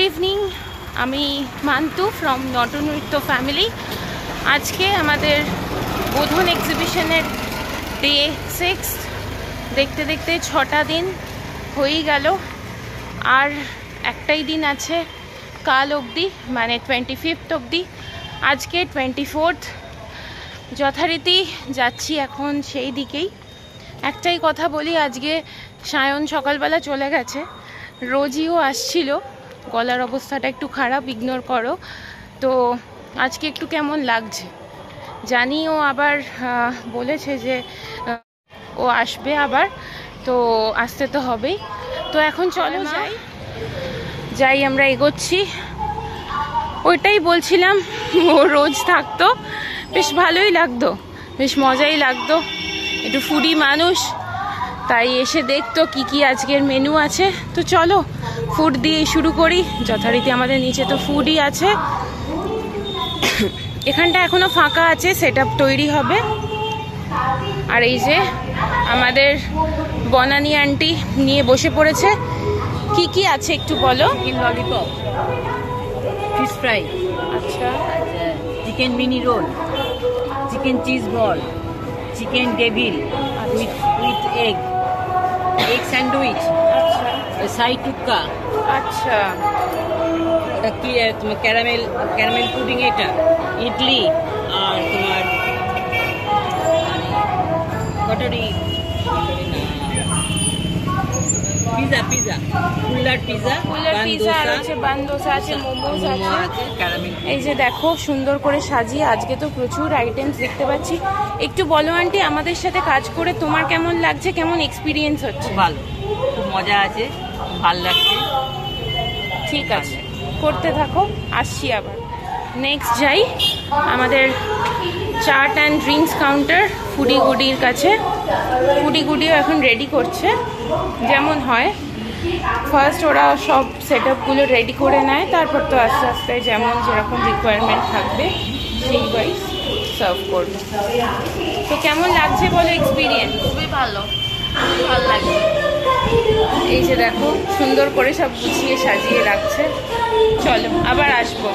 Evening, আমি মান্তু from Norton নৃত্য family. আজকে আমাদের বোধন এক্সিবিশনের ডে 6। দেখতে দেখতে 6টা দিন হয়েই গেল, আর একটাই দিন আছে কাল অবধি, মানে 25th অবধি। আজকে 24th, যথারীতি যাচ্ছি এখন সেই দিকেই। একটাই কথা বলি, আজকে সায়ন সকালবেলা চলে গেছে, রোজিও আসছিল, গলার অবস্থাটা একটু খারাপ, ইগনোর করো। তো আজকে একটু কেমন লাগছে জানি। ও আবার বলেছে যে ও আসবে আবার, তো আসতে তো হবেই। তো এখন চলো যাই, আমরা এগোচ্ছি। ওইটাই বলছিলাম, ও রোজ থাকতো বেশ ভালোই লাগতো, বেশ মজাই লাগতো। একটু ফুডি মানুষ, তাই এসে দেখতো কি কি আজকের মেনু আছে। তো চলো ফুড দিয়ে শুরু করি। যথারীতি আমাদের নিচে তো ফুডই আছে, এখানটা এখনো ফাঁকা আছে, সেট আপ তৈরি হবে। আর এই যে আমাদের বনানী আন্টি নিয়ে বসে পড়েছে। কি কি আছে একটু বলো। চিকেন ললিপপ, ফিশ ফ্রাই, আচ্ছা, chicken mini roll, chicken cheese ball, chicken devil with egg sandwich, সাই টুক্কা, আচ্ছা, এটা কি তোমার ক্যারামেল পুডিং, এটা ইডলি, আর তোমার কটরি পিজা কুল্লার পিজা, আর আছে বান দোসা আছে, মোমোস আছে, ক্যারামেল। এই যে দেখো সুন্দর করে সাজিয়ে, আজকে তো প্রচুর আইটেমস দেখতে পাচ্ছি। একটু বলো আন্টি, আমাদের সাথে কাজ করে তোমার কেমন লাগছে, কেমন এক্সপিরিয়েন্স হচ্ছে? ভালো, খুব মজা আছে, ভালো লাগছে। ঠিক আছে, করতে থাকো, আসছি আবার। নেক্সট যাই আমাদের chaat and drinks counter foodie গুডির কাছে। ফুডি গুডিও এখন রেডি করছে, যেমন হয় ফার্স্ট ওরা সব সেট আপগুলো রেডি করে নেয়, তারপর তো আস্তে আস্তে যেমন যেরকম রিকোয়ারমেন্ট থাকবে সেই ওয়াইজ সার্ভ করবে। তো কেমন লাগছে বলো এক্সপিরিয়েন্স? খুবই ভালো, খুবই ভালো লাগছে। এই যে দেখো সুন্দর করে সব গুছিয়ে সাজিয়ে রাখছে। চলো আবার আসবো,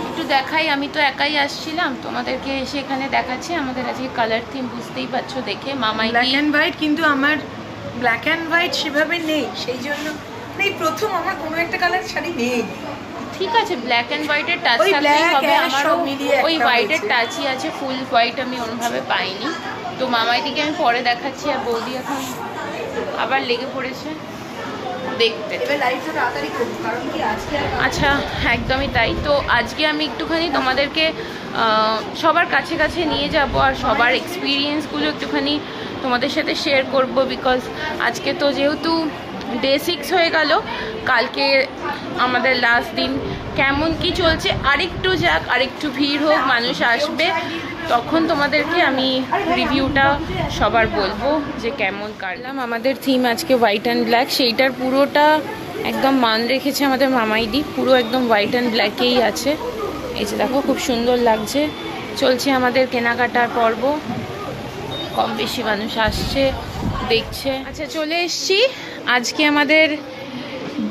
একটু দেখাই। আমি তো একাই আসছিলাম, তোমাদেরকে এসে এখানে দেখাচ্ছি। আমাদের আজকে কালার থিম বুঝতেই পারছো দেখে, মামাই ব্ল্যাক অ্যান্ড হোয়াইট, কিন্তু আমার ব্ল্যাক অ্যান্ড হোয়াইট সেভাবে নেই, সেই জন্য এই প্রথম আমার কোনো একটা কালার শাড়ি নেই। ঠিক আছে, ব্ল্যাক অ্যান্ড হোয়াইটের টাচ থাকলেই হবে। আমারও ওই হোয়াইটের টাচই আছে, ফুল হোয়াইট আমি ওরমভাবে পাইনি। তো মামাইদিকে আমি পরে দেখাচ্ছি, আর বৌদি এখন আবার লেগে পড়েছে দেখতে। আচ্ছা, একদমই তাই। তো আজকে আমি একটুখানি তোমাদেরকে সবার কাছে কাছে নিয়ে যাব, আর সবার এক্সপিরিয়েন্সগুলো একটুখানি তোমাদের সাথে শেয়ার করব। বিকজ আজকে তো যেহেতু ডে 6 হয়ে গেল, কালকে আমাদের লাস্ট দিন। কেমন কি চলছে আরেকটু যাক, আরেকটু ভিড় হোক, মানুষ আসবে, তখন তোমাদেরকে আমি রিভিউটা সবার বলবো যে কেমন কাটলাম। আমাদের থিম আজকে হোয়াইট অ্যান্ড ব্ল্যাক, সেইটার পুরোটা একদম মান রেখেছে আমাদের মামাইদি, পুরো একদম হোয়াইট অ্যান্ড ব্ল্যাকেই আছে। এই যে দেখো খুব সুন্দর লাগছে। চলছে আমাদের কেনাকাটার পর্ব, কম বেশি মানুষ আসছে, দেখছে। আচ্ছা, চলে এসছি আজকে আমাদের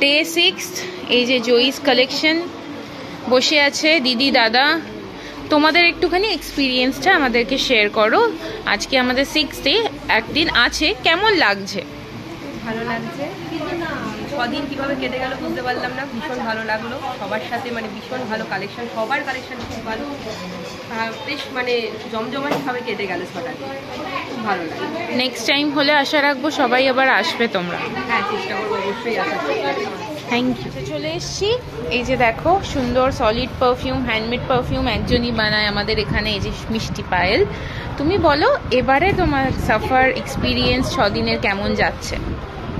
ডে 6। এই যে জয়িস কালেকশন বসে আছে, দিদি দাদা, তোমাদের একটুখানি এক্সপিরিয়েন্সটা আমাদেরকে শেয়ার করো। আজকে আমাদের 6th ডে, একদিন আছে, কেমন লাগছে? ভালো লাগছে, কদিন কিভাবে কেটে গেল বুঝতে পারলাম না, ভীষণ ভালো লাগলো। সবার সাথে মানে ভীষণ ভালো কালেকশন, সবার কালেকশন খুব ভালো, বেশ মানে জমজমাটভাবে কেটে গেল 6টা দিন, খুব ভালো লাগে। নেক্সট টাইম হলে আশা রাখবো সবাই আবার আসবে তোমরা। হ্যাঁ, চেষ্টা করবো অবশ্যই আসার। Thank you. চলে এসছি, এই যে দেখো সুন্দর সলিড পারফিউম, হ্যান্ডমেড পারফিউম একজনই বানায় আমাদের এখানে, এই যে মিষ্টি পায়েল। তুমি বলো এবারে তোমার সাফার এক্সপিরিয়েন্স 6 দিনের কেমন যাচ্ছে?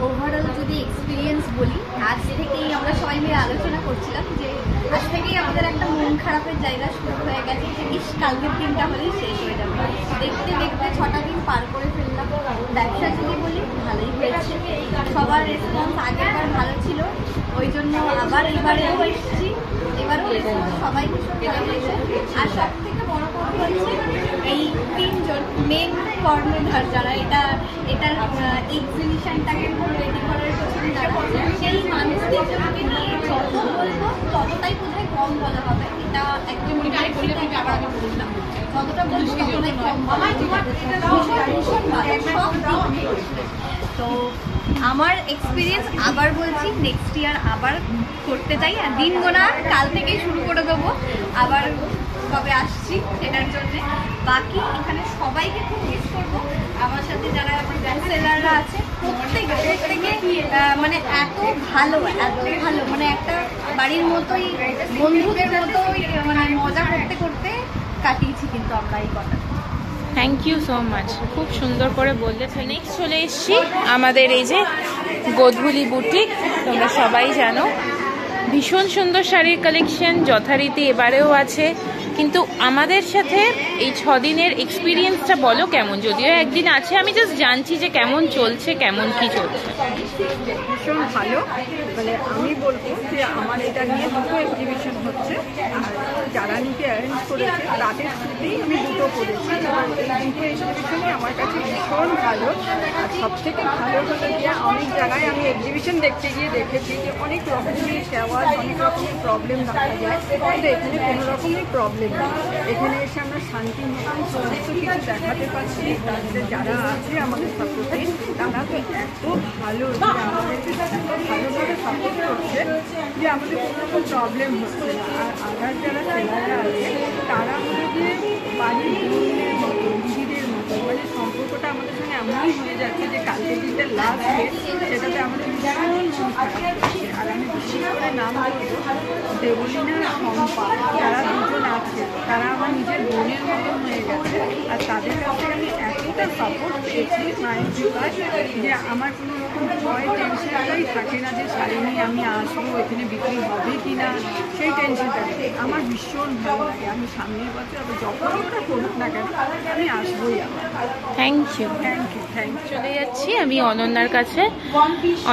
ওভারঅল যদি এক্সপিরিয়েন্স বলি, আজ থেকেই আমরা সবাই মিলে আলোচনা করছিলাম যে আজ থেকেই আমাদের একটা মন খারাপের জায়গা শুরু হয়ে গেছে যে ইস কালকের দিনটা হলেই শেষ হয়ে যাবে। দেখতে দেখতে 6টা দিন পার করে ফেললাম। ব্যবসা যদি বলি ভালোই হয়েছে, সবার রেসপন্স আগেরবার ভালো ছিল, ওই জন্য আবার এবারেও এসেছি। এবারও সবাই ভালো হয়েছে। আর সব থেকে বড় কথা হচ্ছে এই 3জন মেন কর্ণধার যারা এটার এক্সিবিশনটাকে রেডি করার পেছনে আপনারা সেই মানুষদের নিয়ে যত বলবো ততটাই বোধহয় কম বলা হবে। এটা একদম বললাম যতটা বলবো ততটাই কম বলা হবে। ভীষণ ভালো সব দিক। তো আমার এক্সপিরিয়েন্স আবার বলছি, নেক্সট ইয়ার আবার করতে চাই। আর দিন গোনা কাল থেকেই শুরু করে দেবো আবার কবে আসছি সেটার জন্যে। বাকি এখানে সবাইকে খুব মিস করবো। আমার সাথে যারা সেলাররা আছে প্রত্যেকে মানে এত ভালো মানে একটা বাড়ির মতোই, বন্ধুদের মতোই মানে মজা করতে করতে কাটিয়েছি কিন্তু আমরা এই কথা। থ্যাংক ইউ সো মাচ, খুব সুন্দর করে বললে। নেক্সট চলে এসছি আমাদের এই যে গোধূলি বুটিক। তোমরা সবাই জানো ভীষণ সুন্দর শাড়ির কালেকশন যথারীতি এবারেও আছে, কিন্তু আমাদের সাথে এই 6 দিনের এক্সপিরিয়েন্সটা বলো কেমন? যদিও একদিন আছে, আমি জাস্ট জানছি যে কেমন চলছে, কেমন কি চলছে। ভীষণ ভালো। মানে আমি বলবো যে আমার এটা নিয়ে 2টো এক্সিবিশন হচ্ছে, আর যারা নিতে অ্যারেঞ্জ করেছে তাদের সাথেই আমি 2টো করেছি। এবং এই 2টো এক্সিবিশনই আমার কাছে ভীষণ ভালো। আর সবথেকে ভালো হলো যে অনেক জায়গায় আমি এক্সিবিশন দেখতে গিয়ে দেখেছি যে অনেক রকমের আওয়াজ, অনেক রকমের প্রবলেম দেখা যায়, কিন্তু এখানে কোনো রকমের প্রবলেম নেই। এখানে এসে আমরা শান্তি মতন সমস্ত কিছু দেখাতে পারছি। তাদের যারা আছে আমাদের সাপোর্টে তারা তো এত ভালো যে আমাদেরকে ভালোভাবে সাপোর্ট করছে যে আমাদের কোনো রকম প্রবলেম হচ্ছে না। আর আদার যারা সেলাররা আছে তারা হলো যে বাড়ির বোনের মতো, দিদিদের মতো, মানে সম্পর্কটা আমাদের সঙ্গে এমনই হয়ে যাচ্ছে যে কালকে দিনটা লাস্ট ডেট, সেটাতে আমাদের ভীষণ মন খারাপ করছে। আর আমি বিশেষ করে নাম বলবো দেবলীনা শম্পা, যারা দুজন আছে তারা আমার নিজের বোনের মতন হয়ে গেছে। আর তাদের কাছে আমি এতটা সাপোর্ট পেয়েছি মায়ের কৃপায় যে আমার কোনো রকম ভয় টেনশনটাই থাকে না যে শাড়ি নিয়ে আমি আসবো, এখানে বিক্রি হবে কি না, সেই টেনশনটা নেই। আমার ভীষণ ভালো লাগে। আমি সামনের বছর আবার যখনই ওটা করুক না কেন আমি আসবোই। আমার থ্যাংক ইউ। চলে যাচ্ছি আমি অনন্যার কাছে।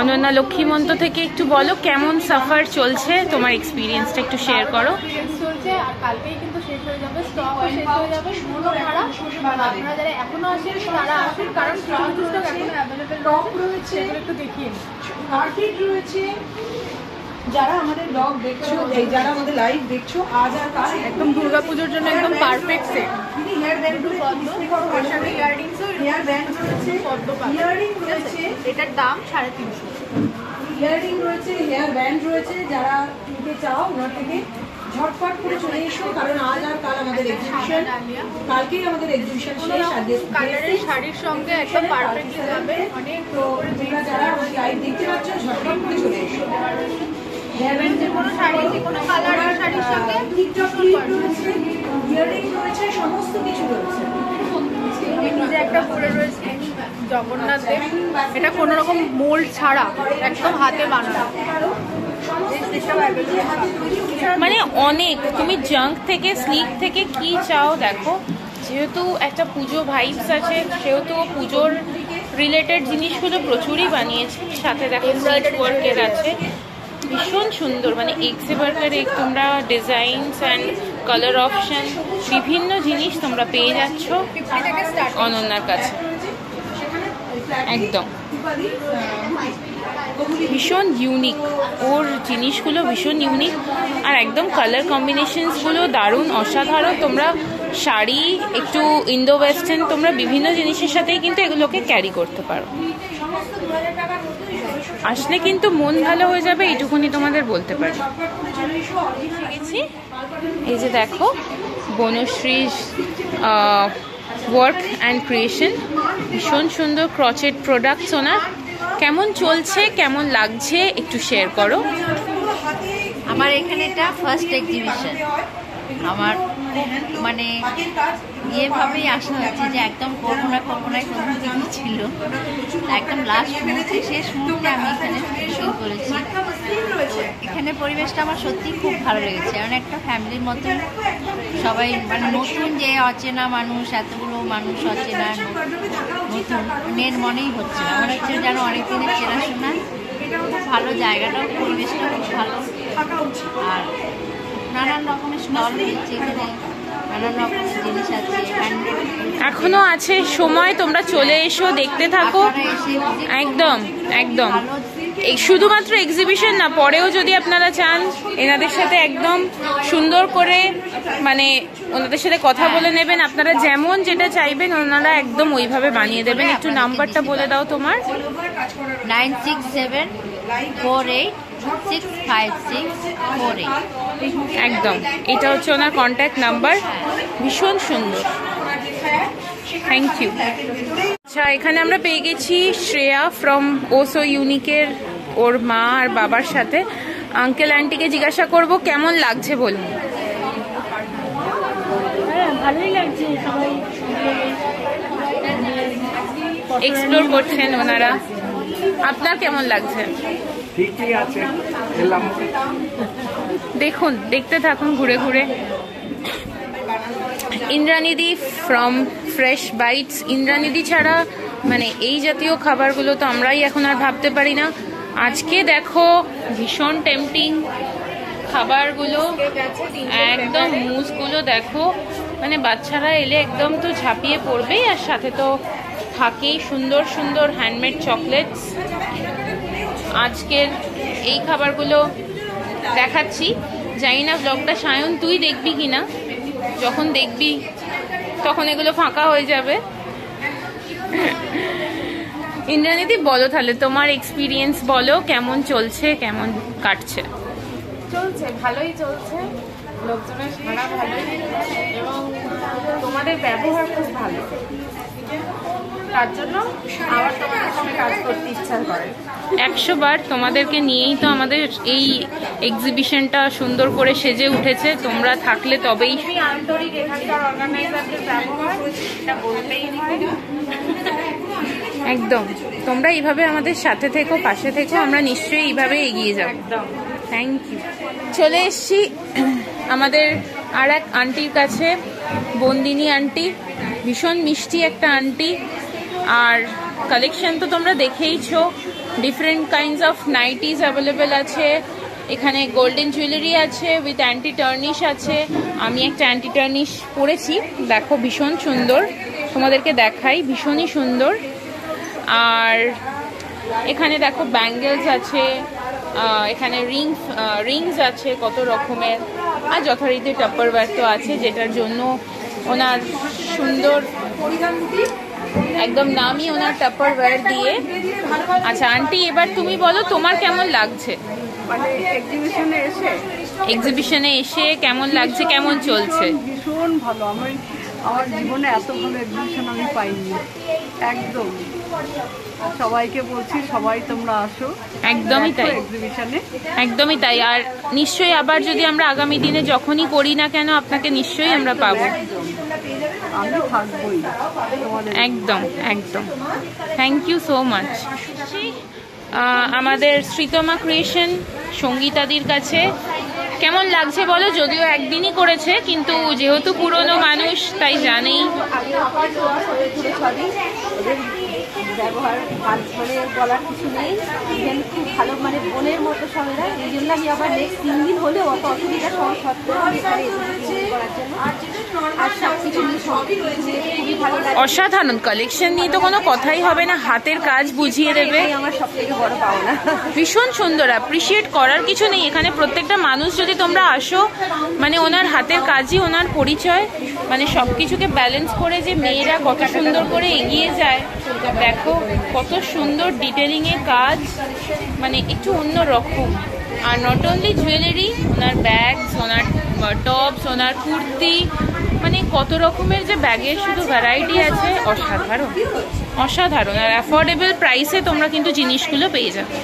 অনন্যা লক্ষ্মীমন্ত থেকে একটু বলো কেমন সাফার চলছে, তোমার এক্সপিরিয়েন্সটা একটু শেয়ার করো। চলছে আর কালকেই কিন্তু শেষ হয়ে যাবে, স্টকও শেষ হয়ে যাবে, মনও খারাপ। আপনারা যারা এখনো আসেন তারা আসুন, কারণ কিছু কিছু স্টক এখনো অ্যাভেলেবেল রয়েছে, একটু দেখিয়ে কার্পেট রয়েছে। যারা আমাদের ব্লগ দেখছো, যারা আমাদের লাইভ দেখছো, আজ আর কাল একদম দুর্গাপুজোর জন্য একদম পারফেক্ট সেট। হেয়ার ব্যান্ড রয়েছে, ইয়াররিং রয়েছে, এটার দাম 350। ইয়াররিং রয়েছে, হেয়ার ব্যান্ড রয়েছে। যারা কিনতে চাও ওনার থেকে ঝটফট করে চলে এসো, কারণ আজ আর কাল আমাদের এক্সিবিশন, কালকেই আমাদের এক্সিবিশন শেষ। আর কালারের শাড়ির সঙ্গে একদম পারফেক্টলি যাবে। অনেক তো তোমরা যারা লাইভ দেখতে পাচ্ছ ঝটফট করে চলে এসো। হেয়ার ব্যান্ড যে কোনো শাড়ি, যে কোনো কালারের শাড়ির সঙ্গে টিকটক ক্লিপ রয়েছে, ইয়াররিং রয়েছে, সমস্ত কিছু রয়েছে। যে একটা পরে রয়েছে জগন্নাথ দেব, এটা কোনো রকম মোল্ড ছাড়া একদম হাতে বানানো। মানে অনেক, তুমি জাঙ্ক থেকে স্লিক থেকে কি চাও দেখো। যেহেতু একটা পুজো ভাইবস আছে, সেহেতু পুজোর রিলেটেড জিনিসগুলো প্রচুরই বানিয়েছে। সাথে দেখো স্লিট ওয়ার্কের আছে, ভীষণ সুন্দর। মানে এক্সে ওয়ার্কের তোমরা ডিজাইনস অ্যান্ড কালার অপশন বিভিন্ন জিনিস তোমরা পেয়ে যাচ্ছ অনন্যার কাছে। একদম ভীষণ ইউনিক, ওর জিনিসগুলো ভীষণ ইউনিক। আর একদম কালার কম্বিনেশনসগুলো দারুণ, অসাধারণ। তোমরা শাড়ি, একটু ইন্দো ওয়েস্টার্ন, তোমরা বিভিন্ন জিনিসের সাথেই কিন্তু এগুলোকে ক্যারি করতে পারো। আসলে কিন্তু মন ভালো হয়ে যাবে, এইটুকুনি তোমাদের বলতে পারি। গেছি এই যে দেখো বনশ্রী ওয়ার্ক অ্যান্ড ক্রিয়েশন, ভীষণ সুন্দর ক্রচেট প্রোডাক্টস ওনার। কেমন চলছে, কেমন লাগছে একটু শেয়ার করো। আমার এখানে এটা ফার্স্ট এক্সিবিশন। আমার মানে এভাবেই আসা হচ্ছে যে একদম কল্পনায় কোনো কিছু ছিল, একদম লাস্ট মুহূর্তে, শেষ মুহূর্তে আমি এখানে শুরু করেছি। এখানে পরিবেশটা আমার সত্যি খুব ভালো লেগেছে, কারণ একটা ফ্যামিলির মতো সবাই, মানে নতুন যে অচেনা মানুষ, এতগুলো মানুষ অচেনা নতুন মেয়ের মনেই হচ্ছে না, মনে হচ্ছে যেন অনেকদিনের চেনাশোনা। খুব ভালো জায়গাটাও, পরিবেশটাও খুব ভালো। আর নানান রকমের স্টল রয়েছে এখানে, নানান রকম জিনিস আছে, হ্যান্ডমেড। এখনো আছে সময়, তোমরা চলে এসো, দেখতে থাকো। একদম একদম, এই শুধুমাত্র এক্সিবিশন না, পরেও যদি আপনারা চান এনাদের সাথে একদম সুন্দর করে মানে ওনাদের সাথে কথা বলে নেবেন, আপনারা যেমন যেটা চাইবেন ওনারা একদম ওইভাবে বানিয়ে দেবেন। একটু নাম্বারটা বলে দাও তোমার। 9674865648। একদম, এটা হচ্ছে ওনার কন্ট্যাক্ট নাম্বার। ভীষণ সুন্দর, থ্যাংক ইউ। আচ্ছা, এখানে আমরা পেয়ে গেছি শ্রেয়া ফ্রম ওসো ইউনিকের ওর মা আর বাবার সাথে। আঙ্কেল আন্টিকে জিজ্ঞাসা করব কেমন লাগছে বলুন। ভালোই লাগছে, সবাই এক্সপ্লোর করছেন ওনারা, আপনার কেমন লাগছে? ঠিকই আছে, এলাম। দেখুন, দেখতে থাকুন ঘুরে ঘুরে। ইন্দ্রানিধি ফ্রম ফ্রেশ বাইটস। ইন্দ্রানিধি ছাড়া মানে এই জাতীয় খাবারগুলো তো আমরাই এখন আর ভাবতে পারি না। আজকে দেখো ভীষণ টেম্পটিং খাবারগুলো, একদম মুসগুলো দেখো, মানে বাচ্চারা এলে একদম তো ঝাঁপিয়ে পড়বেই, আর সাথে তো থাকেই সুন্দর সুন্দর হ্যান্ডমেড চকলেটস। আজকের এই খাবারগুলো দেখাচ্ছি, জানি না ব্লগটা সায়ন তুই দেখবি কিনা, যখন দেখবি তখন এগুলো ফাঁকা হয়ে যাবে। ইন্দ্রানিধি বলো তাহলে, তোমার এক্সপিরিয়েন্স বলো, কেমন চলছে, কেমন কাটছে? চলছে, ভালোই চলছে, লোকজনের সাড়া ভালোই, এবং তোমাদের ব্যবহার খুব ভালো, তার জন্য আবার তোমাদের সঙ্গে কাজ করতে ইচ্ছা করে। 100 বার তোমাদেরকে নিয়েই তো আমাদের এই এক্সিবিশনটা সুন্দর করে সেজে উঠেছে, তোমরা থাকলে তবেই। আমি আন্তরিক এখানকার অর্গানাইজারদের ব্যবহার, এটা বলতেই হয়। একদম, তোমরা এইভাবে আমাদের সাথে থেকো, পাশে থেকো, আমরা নিশ্চয়ই এইভাবে এগিয়ে যাব। একদম, থ্যাংক ইউ। চলে এসছি আমাদের আর এক আন্টির কাছে, বন্দিনী আন্টি, ভীষণ মিষ্টি একটা আন্টি। আর কালেকশন তো তোমরা দেখেইছো, ডিফারেন্ট কাইন্ডস অফ নাইটিস অ্যাভেলেবেল আছে এখানে। গোল্ডেন জুয়েলারি আছে উইথ অ্যান্টি টার্নিশ আছে। আমি একটা অ্যান্টি টার্নিশ পরেছি, দেখো ভীষণ সুন্দর, তোমাদেরকে দেখাই, ভীষণই সুন্দর। আর এখানে দেখো ব্যাঙ্গেলস আছে, এখানে রিংস আছে কত রকমের, আর যথারীতি টাপ্পারওয়্যার তো আছে, যেটার জন্য ওনার সুন্দর একদম নামই ওনার টাপ্পারওয়্যার দিয়ে। আচ্ছা আন্টি, এবার তুমি বলো তোমার কেমন লাগছে? মানে এক্সিবিশনে এসে কেমন লাগছে, কেমন চলছে? ভীষণ ভালো, আমার জীবনে এত ভালো এক্সিবিশন আমি পাইনি, একদম। সবাইকে বলছি, সবাই তোমরা আসো, একদমই তাই, এক্সিবিশনে একদমই তাই। আর নিশ্চয়ই আবার যদি আমরা আগামী দিনে যখনই করি না কেন, আপনাকে নিশ্চয়ই আমরা পাবো, আমি থাকবোই তোমাদের। একদম একদম, থ্যাংক ইউ সো মাচ। আমাদের শ্রীতমা ক্রিয়েশন সঙ্গীতাদির কাছে কেমন লাগছে বলো? যদিও একদিনই করেছে, কিন্তু যেহেতু পুরনো মানুষ তাই জানেই। ব্যবহার মানে বলার কিছু নেই, ইভেন খুব ভালো, মানে বোনের মতো সবাই। এই জন্য আমি আবার নেক্সট 3 দিন হলেও অত অসুবিধা সত্ত্বেও আমি এখানে করার জন্য, আর সব কিছু খুবই ভালো লাগে। অসাধারণ কালেকশন নিয়ে তো কোনো কথাই হবে না, হাতের কাজ বুঝিয়ে দেবে, আমার সব থেকে বড় পাওনা। ভীষণ সুন্দর, অ্যাপ্রিসিয়েট করার কিছু নেই এখানে। প্রত্যেকটা মানুষ যদি তোমরা আসো, মানে ওনার হাতের কাজই ওনার পরিচয়, মানে সবকিছুকে ব্যালেন্স করে যে মেয়েরা কত সুন্দর করে এগিয়ে যায়। দেখো কত সুন্দর ডিটেলিং এর কাজ, মানে একটু অন্য রকম। আর নট অনলি জুয়েলারি, ওনার ব্যাগস, ওনার টপস, ওনার কুর্তি, মানে কত রকমের যে ব্যাগের শুধু ভ্যারাইটি আছে, অসাধারণ অসাধারণ। আর অ্যাফোর্ডেবল প্রাইসে তোমরা কিন্তু জিনিসগুলো পেয়ে যাবে।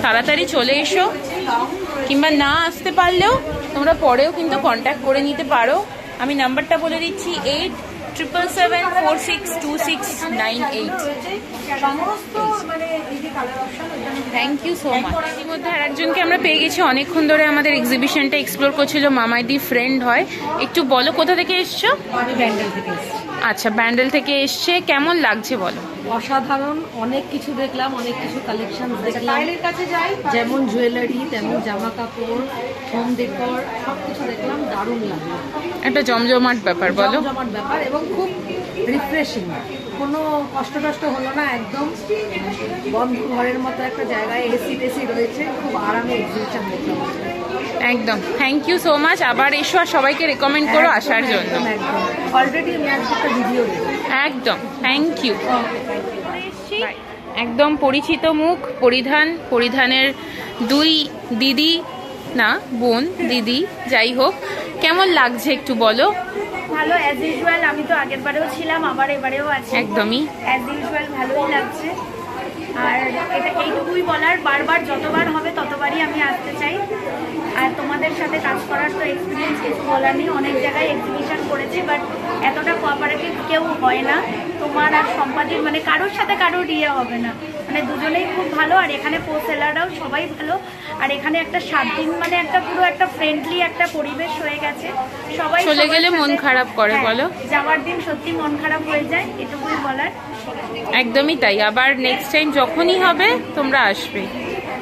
তাড়াতাড়ি চলে এসো, কিংবা না আসতে পারলেও তোমরা পরেও কিন্তু কন্ট্যাক্ট করে নিতে পারো। আমি নাম্বারটা বলে দিচ্ছি, 8777462698। Thank you so much. এর মধ্যে আর একজনকে আমরা পেয়ে গেছি, অনেকক্ষণ ধরে আমাদের এক্সিবিশনটা এক্সপ্লোর করছিল, মামাইদি ফ্রেন্ড হয়। একটু বলো কোথা থেকে এসছো? ব্যাঙ্গাল থেকে এসেছি। আচ্ছা, ব্যান্ডেল থেকে এসছে, কেমন লাগছে বলো? অসাধারণ, অনেক কিছু দেখলাম, অনেক কিছু কালেকশন দেখলাম। যেমন জুয়েলারি, তেমন জামা কাপড়, হোম ডেকর, সব কিছু দেখলাম। দারুণ লাগলো, একটা জমজমাট ব্যাপার বলো। জমজমাট ব্যাপার এবং খুব রিফ্রেশিং, কোনো কষ্ট টষ্ট হলো না। একদম বন্ধ ঘরের মতো একটা জায়গায় এসি টেসি রয়েছে, খুব আরামে এক্সিবিশন দেখলাম। একদম, থ্যাংক ইউ সো মাচ। আবার এসো আর সবাইকে রেকমেন্ড করো আসার জন্য। অলরেডি আমি আজকে একটা ভিডিও দেবো। একদম, থ্যাংক ইউ। একদম পরিচিত মুখ, পরিধানের দুই দিদি, না বোন, দিদি, যাই হোক, কেমন লাগছে একটু বলো। ভালো, অ্যাজ ইউজুয়াল। আমি তো আগের বারেও ছিলাম, আবার এবারেও আছি। একদমই অ্যাজ ইউজুয়াল ভালোই লাগছে। আর এটা এইটুকুই বলার, বারবার যতবার হবে ততবারই আমি আসতে চাই। আর তোমাদের সাথে কাজ করার তো এক্সপিরিয়েন্স কিছু বলার নেই। অনেক জায়গায় এক্সিবিশন করেছি, বাট এতটা কোঅপারেটিভ কেউ হয় না। তোমার আর সম্পাদির মানে কারোর সাথে কারোর ইয়ে হবে না, মানে দুজনেই খুব ভালো। আর এখানে কো সেলাররাও সবাই ভালো। আর এখানে একটা 7 দিন মানে একটা পুরো একটা ফ্রেন্ডলি একটা পরিবেশ হয়ে গেছে। সবাই চলে গেলে মন খারাপ করে বলো। যাওয়ার দিন সত্যি মন খারাপ হয়ে যায়, এটুকুই বলার। একদমই তাই। আবার নেক্সট টাইম যখনই হবে তোমরা আসবে।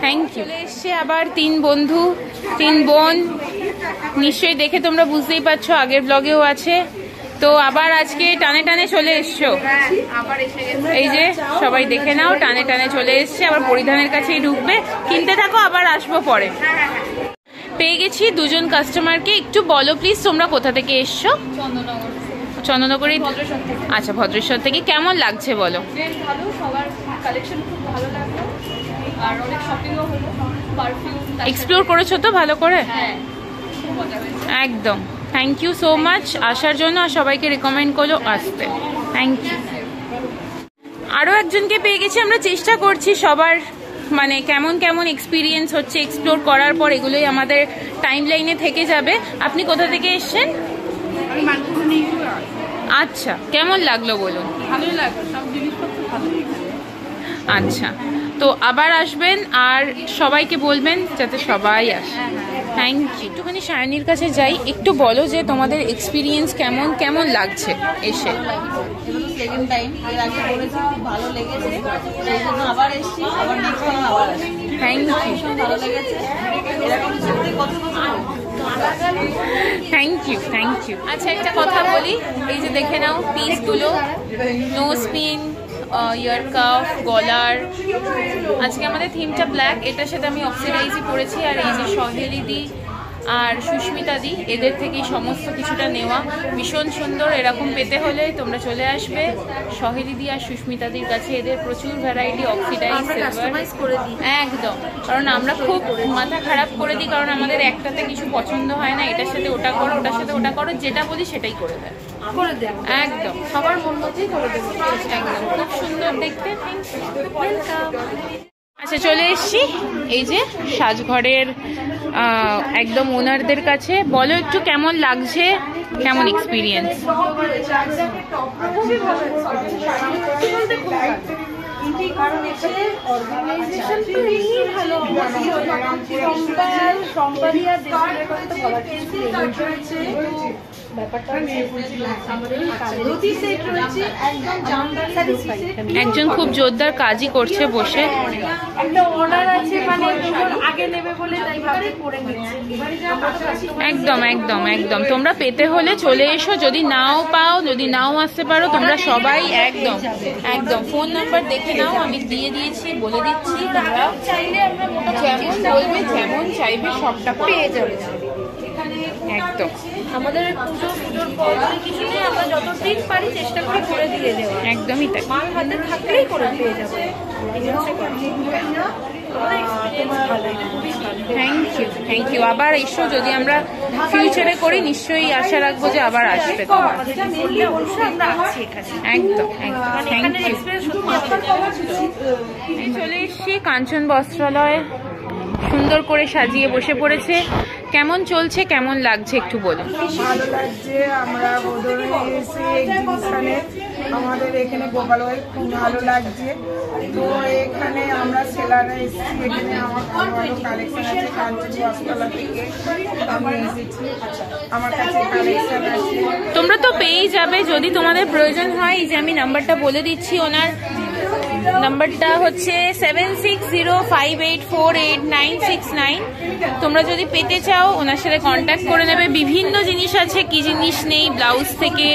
Thank you. চলে এসছে আবার 3 বন্ধু, 3 বোন। নিশ্চয়ই দেখে তোমরা বুঝতেই পারছো, আগের ব্লগেও আছে। তো আবার আজকে টানে টানে চলে এসছো। এই যে সবাই দেখে নাও, টানে টানে চলে এসছে। আবার পরিধানের কাছেই ঢুকবে, কিনতে থাকো, আবার আসবো পরে। পেয়ে গেছি 2জন কাস্টমারকে। একটু বলো প্লিজ, তোমরা কোথা থেকে এসছো? চন্দননগরী। আচ্ছা, ভদ্রেশ্বর থেকে। কেমন লাগছে বলো? ভালো, সবার কালেকশন খুব ভালো লাগলো। আর অনেক শপিংও হলো, পারফিউম এক্সপ্লোর করেছো তো ভালো করে? হ্যাঁ, খুব মজা হয়েছে। একদম, থ্যাংক ইউ সো মাচ আসার জন্য, আর সবাইকে রেকমেন্ড করো আসতে। Thank you. আরও একজনকে পেয়ে গেছি। আমরা চেষ্টা করছি সবার মানে কেমন কেমন এক্সপিরিয়েন্স হচ্ছে এক্সপ্লোর করার পর, এগুলোই আমাদের টাইম লাইনে থেকে যাবে। আপনি কোথা থেকে এসছেন? আচ্ছা, কেমন লাগলো বলুন? ভালোই লাগলো, সব জিনিসপত্র ভালো। আচ্ছা, তো আবার আসবেন আর সবাইকে বলবেন যাতে সবাই আসে। Thank you. একটুখানি সায়নীর কাছে যাই, একটু বলো যে তোমাদের এক্সপিরিয়েন্স কেমন, কেমন লাগছে এসে? সেকেন্ড টাইম, এর আগে করেছি, খুব ভালো লেগেছে, সেই জন্য আবার এসেছি, আবার নেক্সট টাইম আবার আসছি। থ্যাংক ইউ, ভীষণ ভালো লেগেছে। এরকম সত্যি কত থ্যাংক ইউ, থ্যাংক ইউ। আচ্ছা, একটা কথা বলি, এই যে দেখে নাও পিসগুলো, নোজ পিন, ইয়ার কাফ, গলার। আজকে আমাদের থিমটা ব্ল্যাক, এটার সাথে আমি অক্সিডাইজই পরেছি। আর এই যে সহেলিদি আর সুস্মিতাদি, এদের থেকেই সমস্ত কিছুটা নেওয়া। ভীষণ সুন্দর। এরকম পেতে হলে তোমরা চলে আসবে সহেলিদি আর সুস্মিতাদির কাছে। এদের প্রচুর ভ্যারাইটি অক্সিডাইজ করে দিই একদম, কারণ আমরা খুব মাথা খারাপ করে দিই, কারণ আমাদের একটাতে কিছু পছন্দ হয় না। এটার সাথে ওটা করো, ওটার সাথে ওটা করো, যেটা বলি সেটাই করে দেয়। একদম, সবার মন মতোই করে দেবো। একদম, খুব সুন্দর দেখতে। ওয়েলকাম। আচ্ছা, চলে এসছি এই যে সাজঘরের একদম ওনারদের কাছে। বলো একটু কেমন লাগছে, কেমন এক্সপিরিয়েন্স? খুবই ভালো কারণ এখানে অর্গানাইজেশন তো এমনি ভালো, সম্পাদি আর দেশের কথা তো বলার কিছু নেই। ব্যাপারটা একজন খুব জোরদার কাজই করছে বসে। একটা অর্ডার আছে, মানে আগে নেবে বলে তাই ভাবে করে নিচ্ছে। একদম একদম একদম, তোমরা পেতে হলে চলে এসো। যদি নাও পাও, যদি নাও আসতে পারো, তোমরা সবাই একদম একদম ফোন নাম্বার দেখে নাও, আমি দিয়ে দিয়েছি, বলে দিচ্ছি। তোমরা চাইলে আমরা যেমন বলবে, যেমন চাইবে, সবটা পেয়ে যাবে। একদম, আমাদের পুজোর পর কিছু নেই, আমরা যতদিন পারি চেষ্টা করি করে দিয়ে দেওয়া। একদমই তাই। মাল হাতে থাকলেই করে দিয়ে যাবো। Thank you, thank you. আবার এসো, যদি আমরা ফিউচারে করি নিশ্চয়ই আশা রাখবো যে আবার আসবে তোমরা। একদম একদম, থ্যাংক ইউ। চলে এসছি কাঞ্চন বস্ত্রালয়, সুন্দর করে সাজিয়ে বসে পড়েছে। কেমন চলছে, কেমন লাগছে একটু বলুন। ভালো লাগছে। আমরা বোধহয় এসে এক্সিবিশনে আমাদের এখানে গোপালয় খুব ভালো লাগছে। তো এখানে এখানে আমরা সেলারে এসেছি, এখানে আমার ভালো ভালো কালেকশন আছে। কাঞ্চন বস্ত্রালয় থেকে আমি এসেছি, আমার কাছে কালেকশন আছে। তোমরা তো পেয়েই যাবে, যদি তোমাদের প্রয়োজন হয়। এই যে আমি নাম্বারটা বলে দিচ্ছি, ওনার নাম্বারটা হচ্ছে 7605848969। তোমরা যদি পেতে চাও ওনার সাথে কন্ট্যাক্ট করে নেবে। বিভিন্ন জিনিস আছে, কি জিনিস নেই, ব্লাউজ থেকে,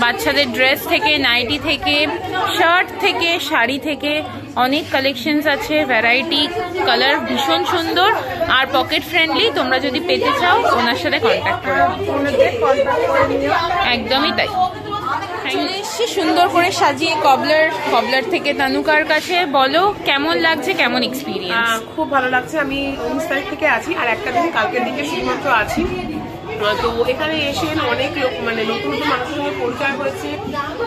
বাচ্চাদের ড্রেস থেকে, নাইটি থেকে, শার্ট থেকে, শাড়ি থেকে অনেক কালেকশনস আছে। ভ্যারাইটি, কালার ভীষণ সুন্দর আর পকেট ফ্রেন্ডলি। তোমরা যদি পেতে চাও ওনার সাথে কন্ট্যাক্ট করে নিও। একদমই তাই। চলে এসছি সুন্দর করে সাজিয়ে কবলার থেকে তানুকার কাছে। বলো কেমন লাগছে, কেমন এক্সপিরিয়েন্স? খুব ভালো লাগছে। আমি 19 তারিখ থেকে আছি, আর একটা দিন কালকের দিকে শুধুমাত্র আছি। তো এখানে এসে অনেক লোক মানে নতুন নতুন মানুষের সঙ্গে পরিচয় হয়েছে,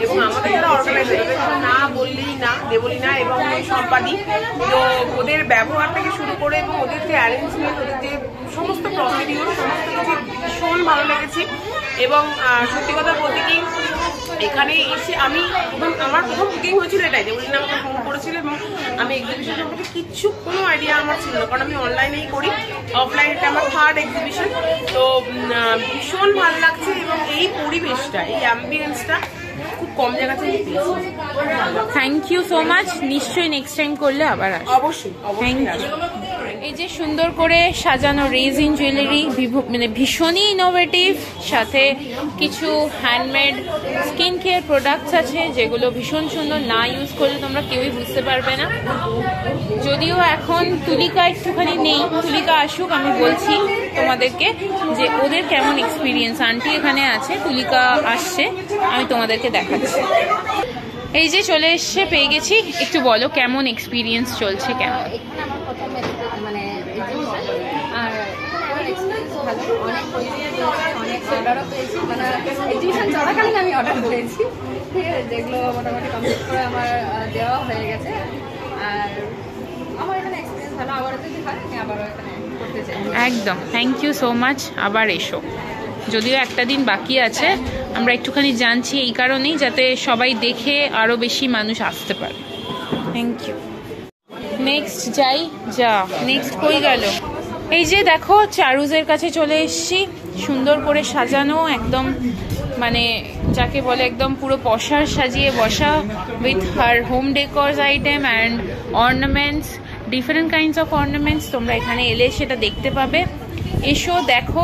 এবং আমাদের যারা অর্গানাইজার না বললেই না, দেবলীনা এবং সম্পাদী, তো ওদের ব্যবহার থেকে শুরু করে এবং ওদের যে অ্যারেঞ্জমেন্ট, ওদের যে সমস্ত প্রসিডিওর, সমস্ত কিছু ভীষণ ভালো লেগেছে। এবং সত্যি কথা বলতে কি, এখানে এসে আমি আমার প্রথম বুকিং হয়েছিল এটাই, দেবলীনা আমাকে ফোন করেছিল, এবং আমি এক্সিবিশন সম্পর্কে কোনো আইডিয়া আমার ছিল না, কারণ আমি অনলাইনেই করি। অফলাইনটা আমার 3rd এক্সিবিশন। তো ভীষণ ভালো লাগছে, এবং এই পরিবেশটা, এই অ্যাম্বিয়েন্সটা খুব কম জায়গাতে পেয়েছি। Thank you so much. নিশ্চয়ই নেক্সট টাইম করলে আবার আসবো। অবশ্যই থ্যাংক ইউ। এই যে সুন্দর করে সাজানো রেজিন জুয়েলারি, মানে ভীষণই ইনোভেটিভ, সাথে কিছু হ্যান্ডমেড স্কিন কেয়ার প্রোডাক্টস আছে যেগুলো ভীষণ সুন্দর। না ইউজ করলে তোমরা কেউই বুঝতে পারবে না। যদিও এখন তুলিকা একটুখানি নেই, তুলিকা আসুক, আমি বলছি তোমাদেরকে যে ওদের কেমন এক্সপিরিয়েন্স। আন্টি এখানে আছে, তুলিকা আসছে, আমি তোমাদেরকে দেখাচ্ছি। এই যে চলে এসছে, পেয়ে গেছি। একটু বলো কেমন এক্সপিরিয়েন্স চলছে, কেমন? মানে আর আমার এক্সপিরিয়েন্স ভালো, অনেক অনেক অর্ডারও পেয়েছি। মানে এক্সিবিশন চলাকালীন আমি অর্ডার করেছি, ঠিক আছে, যেগুলো মোটামুটি কমপ্লিট করে আমার দেওয়া হয়ে গেছে। আর আমার এখানে এক্সপিরিয়েন্স ভালো, আবার যদি হয় আমি আবারও এখানে করতে চাই। একদম, থ্যাংক ইউ সো মাচ। আবার এসো, যদিও একটা দিন বাকি আছে। আমরা একটুখানি জানছি এই কারণেই, যাতে সবাই দেখে আরও বেশি মানুষ আসতে পারে। Thank you. নেক্সট যাই, যা নেক্সট কই গেল? এই যে দেখো চারুজের কাছে চলে এসেছি, সুন্দর করে সাজানো, একদম মানে যাকে বলে একদম পুরো পশার সাজিয়ে বসা, with her home decors item and ornaments, different kinds of ornaments. তোমরা এখানে এলে সেটা দেখতে পাবে। এসো দেখো।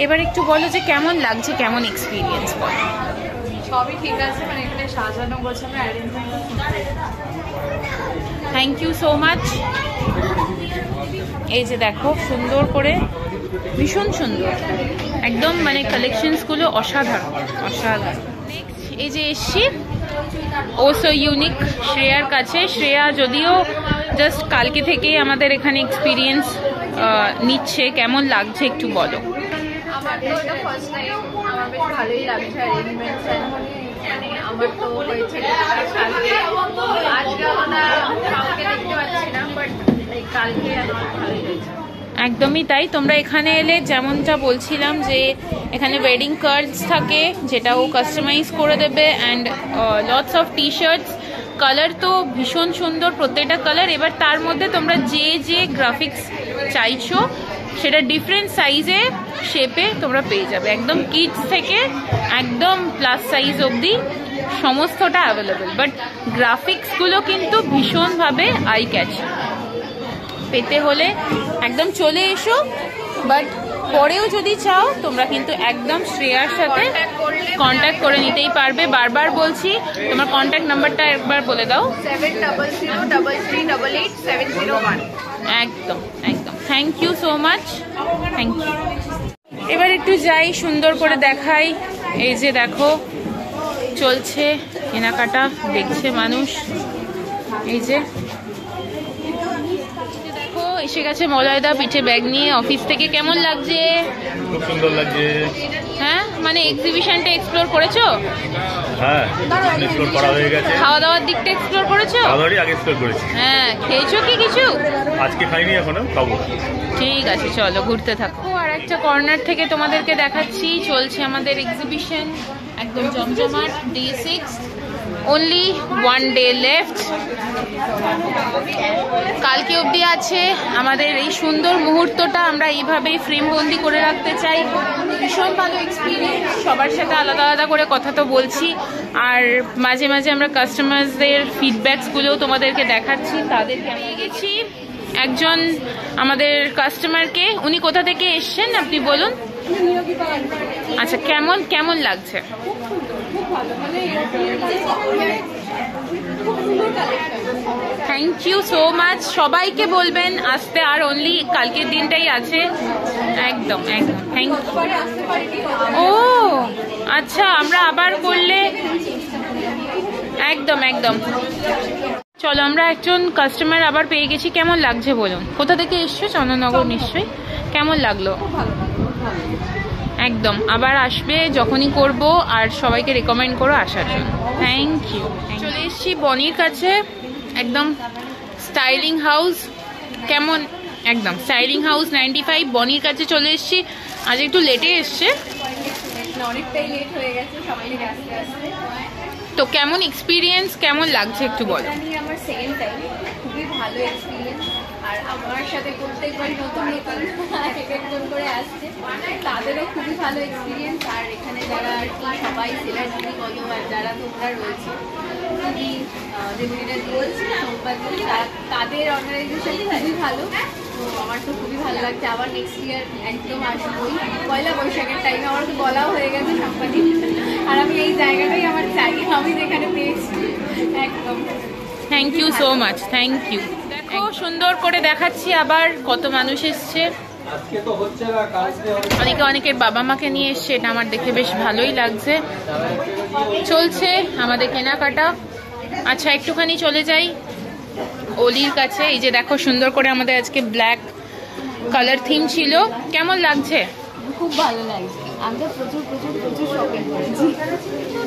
এবার একটু বলো যে কেমন লাগছে, কেমন এক্সপিরিয়েন্স বলো। সবই ঠিক আছে, মানে এখানে সাজানো গোছানো arrangement. Thank you so much. এই যে দেখো সুন্দর করে, ভীষণ সুন্দর একদম, মানে কালেকশনসগুলো অসাধারণ অসাধারণ। এই যে এসছি ও সো ইউনিক শ্রেয়ার কাছে। শ্রেয়া যদিও জাস্ট কালকে থেকেই আমাদের এখানে এক্সপিরিয়েন্স নিচ্ছে, কেমন লাগছে একটু বলো। আমার তো এটা ফার্স্ট টাইম, আমার বেশ ভালোই লাগছে অ্যারেঞ্জমেন্ট। মানে আমার তো হয়েছে কালকে, আজকে আমরা কাউকে দেখতে পাচ্ছি না, বাট কালকে আমার ভালোই হয়েছে। একদমই তাই। তোমরা এখানে এলে যেমনটা বলছিলাম যে এখানে ওয়েডিং কার্ডস থাকে, যেটাও কাস্টমাইজ করে দেবে, and lots of T shorts. Colour তো ভীষণ সুন্দর প্রত্যেকটা কালার। এবার তার মধ্যে তোমরা যে যে গ্রাফিক্স চাইছো সেটা ডিফারেন্ট সাইজে, শেপে তোমরা পেয়ে যাবে। একদম কিডস থেকে একদম প্লাস সাইজ অবধি সমস্তটা অ্যাভেলেবেল। বাট গ্রাফিক্সগুলো কিন্তু ভীষণভাবে আই ক্যাচি। পেতে হলে একদম চলে এসো, বাট পরেও যদি চাও তোমরা কিন্তু একদম শ্রেয়ার সাথে কন্ট্যাক্ট করে নিতেই পারবে। বারবার বলছি, তোমার কন্ট্যাক্ট নাম্বারটা একবার বলে দাও। 7003388701। একদম একদম, thank you so much, thank you. এবার একটু যাই, সুন্দর করে দেখাই। এই যে দেখো চলছে কেনাকাটা, দেখছে মানুষ। এই যে দেখো এসে গেছে মলয়দা পিঠে ব্যাগ নিয়ে অফিস থেকে। কেমন লাগছে? খুব সুন্দর লাগছে। হ্যাঁ, মানে এক্সিবিশনটা এক্সপ্লোর করেছো? হ্যাঁ, এক্সপ্লোর করা হয়ে গেছে। খাওয়া দাওয়ার দিকটা এক্সপ্লোর করেছো? খাওয়ারই আগে এক্সপ্লোর করেছি। হ্যাঁ, খেয়েছো কি কিছু? আজকে খাইনি, এখনো খাবো। ঠিক আছে, চলো ঘুরতে থাকো। আর একটা কর্নার থেকে তোমাদেরকে দেখাচ্ছি, চলছে আমাদের এক্সিবিশন একদম জমজমাট, day 6। only one day left. কালকে অবধি আছে আমাদের এই সুন্দর মুহূর্তটা আমরা এইভাবেই ফ্রেমবন্দি করে রাখতে চাই। ভীষণ ভালো এক্সপিরিয়েন্স, সবার সাথে আলাদা আলাদা করে কথা তো বলছি, আর মাঝে মাঝে আমরা কাস্টমারদের ফিডব্যাকসগুলোও তোমাদেরকে দেখাচ্ছি। তাদেরকে নিয়ে গেছি একজন আমাদের কাস্টমারকে, উনি কোথা থেকে এসছেন আপনি বলুন। আচ্ছা, কেমন কেমন লাগছে? Thank you so much. সবাইকে বলবেন আসতে, আর অনলি কালকের দিনটাই আছে। একদম একদম থ্যাংক ইউ। ও আচ্ছা, আমরা আবার করলে একদম একদম। চলো, আমরা একজন কাস্টমার আবার পেয়ে গেছি। কেমন লাগছে বলুন? কোথা থেকে এসছো? চন্দননগর নিশ্চয়ই। কেমন লাগলো? একদম আবার আসবে যখনই করব, আর সবাইকে রেকমেন্ড করো আসার জন্য। Thank you. চলে এসছি বনির কাছে, একদম স্টাইলিং হাউস। কেমন? একদম স্টাইলিং হাউস 95 বনির কাছে চলে এসছি। আজ একটু লেটে এসছে, অনেকটাই লেট হয়ে গেছে সবাই আস্তে আস্তে। তো কেমন এক্সপিরিয়েন্স, কেমন লাগছে একটু বলো। এটা নিয়ে আমার সেকেন্ড টাইম, খুবই ভালো এক্সপিরিয়েন্স। আর আমার সাথে প্রত্যেকবার নতুন নতুন একজন করে আসছে, তাদেরও খুবই ভালো এক্সপিরিয়েন্স। আর এখানে যারা আর কি সবাই সেলিব্রিটি বলো আর যারা তোমরা রয়েছে, খুবই যেটা বলছি তাদের অর্গানাইজেশন খুবই ভালো। তো আমার তো খুবই ভালো লাগছে। আবার নেক্সট ইয়ার একদম আসবোই। পয়লা বৈশাখের টাইমে আমার তো বলাও হয়ে গেছে সাংবাদিক, আর আমি এই জায়গাটাই আমার চাই, আমি যেখানে পেয়েছি। একদম thank you so much, thank you. দেখো সুন্দর করে দেখাচ্ছি আবার কত মানুষ এসছে। অনেকে অনেকের বাবা মাকে নিয়ে এসছে, এটা আমার দেখে বেশ ভালোই লাগছে। চলছে আমাদের কেনাকাটা। আচ্ছা, একটুখানি চলে যাই অলির কাছে। এই যে দেখো সুন্দর করে আমাদের আজকে ব্ল্যাক কালার থিম ছিল। কেমন লাগছে? খুব ভালো লাগছে। আমি তো প্রচুর প্রচুর প্রচুর শপিং করেছি।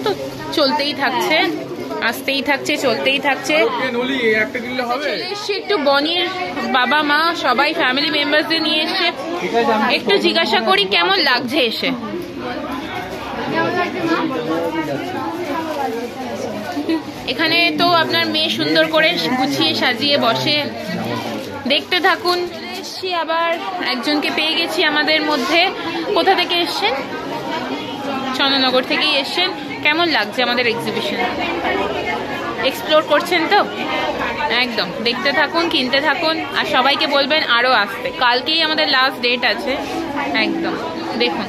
তো চলতেই থাকছে, আসতেই থাকছে, চলতেই থাকছে। চলে এসছি একটু বনির বাবা মা সবাই ফ্যামিলি মেম্বারসদের নিয়ে এসছে। একটু জিজ্ঞাসা করি কেমন লাগছে এসে। এখানে তো আপনার মেয়ে সুন্দর করে গুছিয়ে সাজিয়ে বসে, দেখতে থাকুন। চলে এসছি আবার একজনকে পেয়ে গেছি আমাদের মধ্যে। কোথা থেকে এসছেন? চন্দননগর থেকেই এসছেন। কেমন লাগছে আমাদের এক্সিবিশন? এক্সপ্লোর করছেন তো? একদম দেখতে থাকুন, কিনতে থাকুন, আর সবাইকে বলবেন আরও আসতে। কালকেই আমাদের লাস্ট ডেট আছে। একদম দেখুন।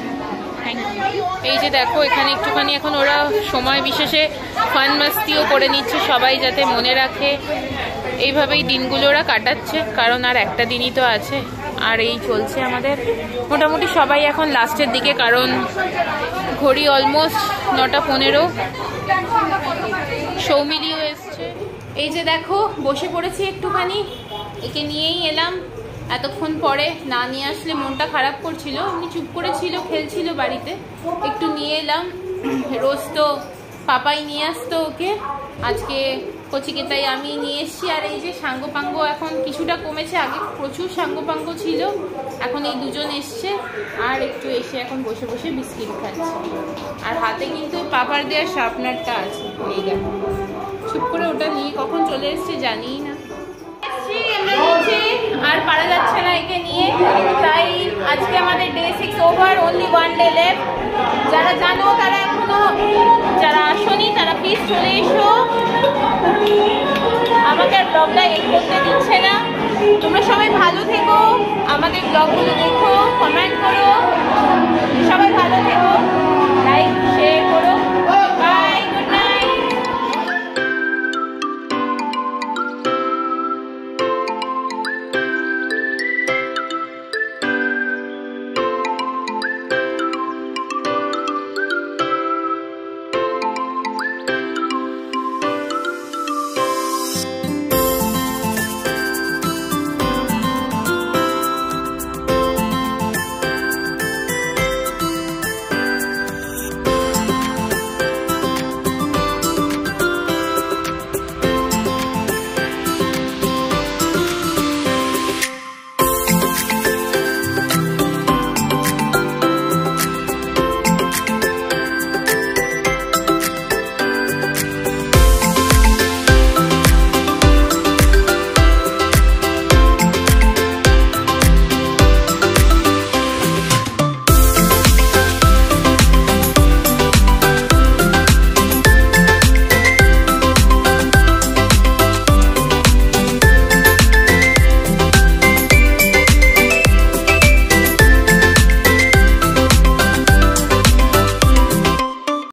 Thank you. এই যে দেখো এখানে একটুখানি এখন ওরা সময় বিশেষে ফান মাস্তিও করে নিচ্ছে, সবাই যাতে মনে রাখে। এইভাবেই দিনগুলো ওরা কাটাচ্ছে, কারণ আর একটা দিনই তো আছে। আর এই চলছে আমাদের মোটামুটি সবাই এখন লাস্টের দিকে, কারণ ঘড়ি অলমোস্ট 9:15। সৌমিলিও এসছে। এই যে দেখো বসে পড়েছি একটুখানি, একে নিয়েই এলাম। এতক্ষণ পরে না নিয়ে আসলে মনটা খারাপ করছিল, এমনি চুপ করেছিল, খেলছিল বাড়িতে, একটু নিয়ে এলাম। রোজ তো পাপাই নিয়ে আসতো ওকে, আজকে কচিকে তাই আমি নিয়ে এসছি। আর এই যে সাঙ্গপাঙ্গ এখন কিছুটা কমেছে, আগে প্রচুর সাঙ্গপাঙ্গ ছিল, এখন এই দুজন এসছে আর একটু এসে এখন বসে বসে বিস্কিট খাচ্ছে। আর হাতে কিন্তু পাপার দেওয়ার শার্পনারটা আছে, এই দেখো চুপ করে ওটা নিয়ে কখন চলে এসছে জানিই না। আর পারা যাচ্ছে না একে নিয়ে, তাই আজকে আমাদের day 6 over, only 1 day left. যারা জানো তারা এখনো, যারা আসনি তারা প্লিজ চলে এসো। আমাকে আর ব্লগটা এড করতে দিচ্ছে না। তোমরা সবাই ভালো থেকো, আমাদের ব্লগগুলো দেখো, কমেন্ট করো, সবাই ভালো থেকো, লাইক শেয়ার করো।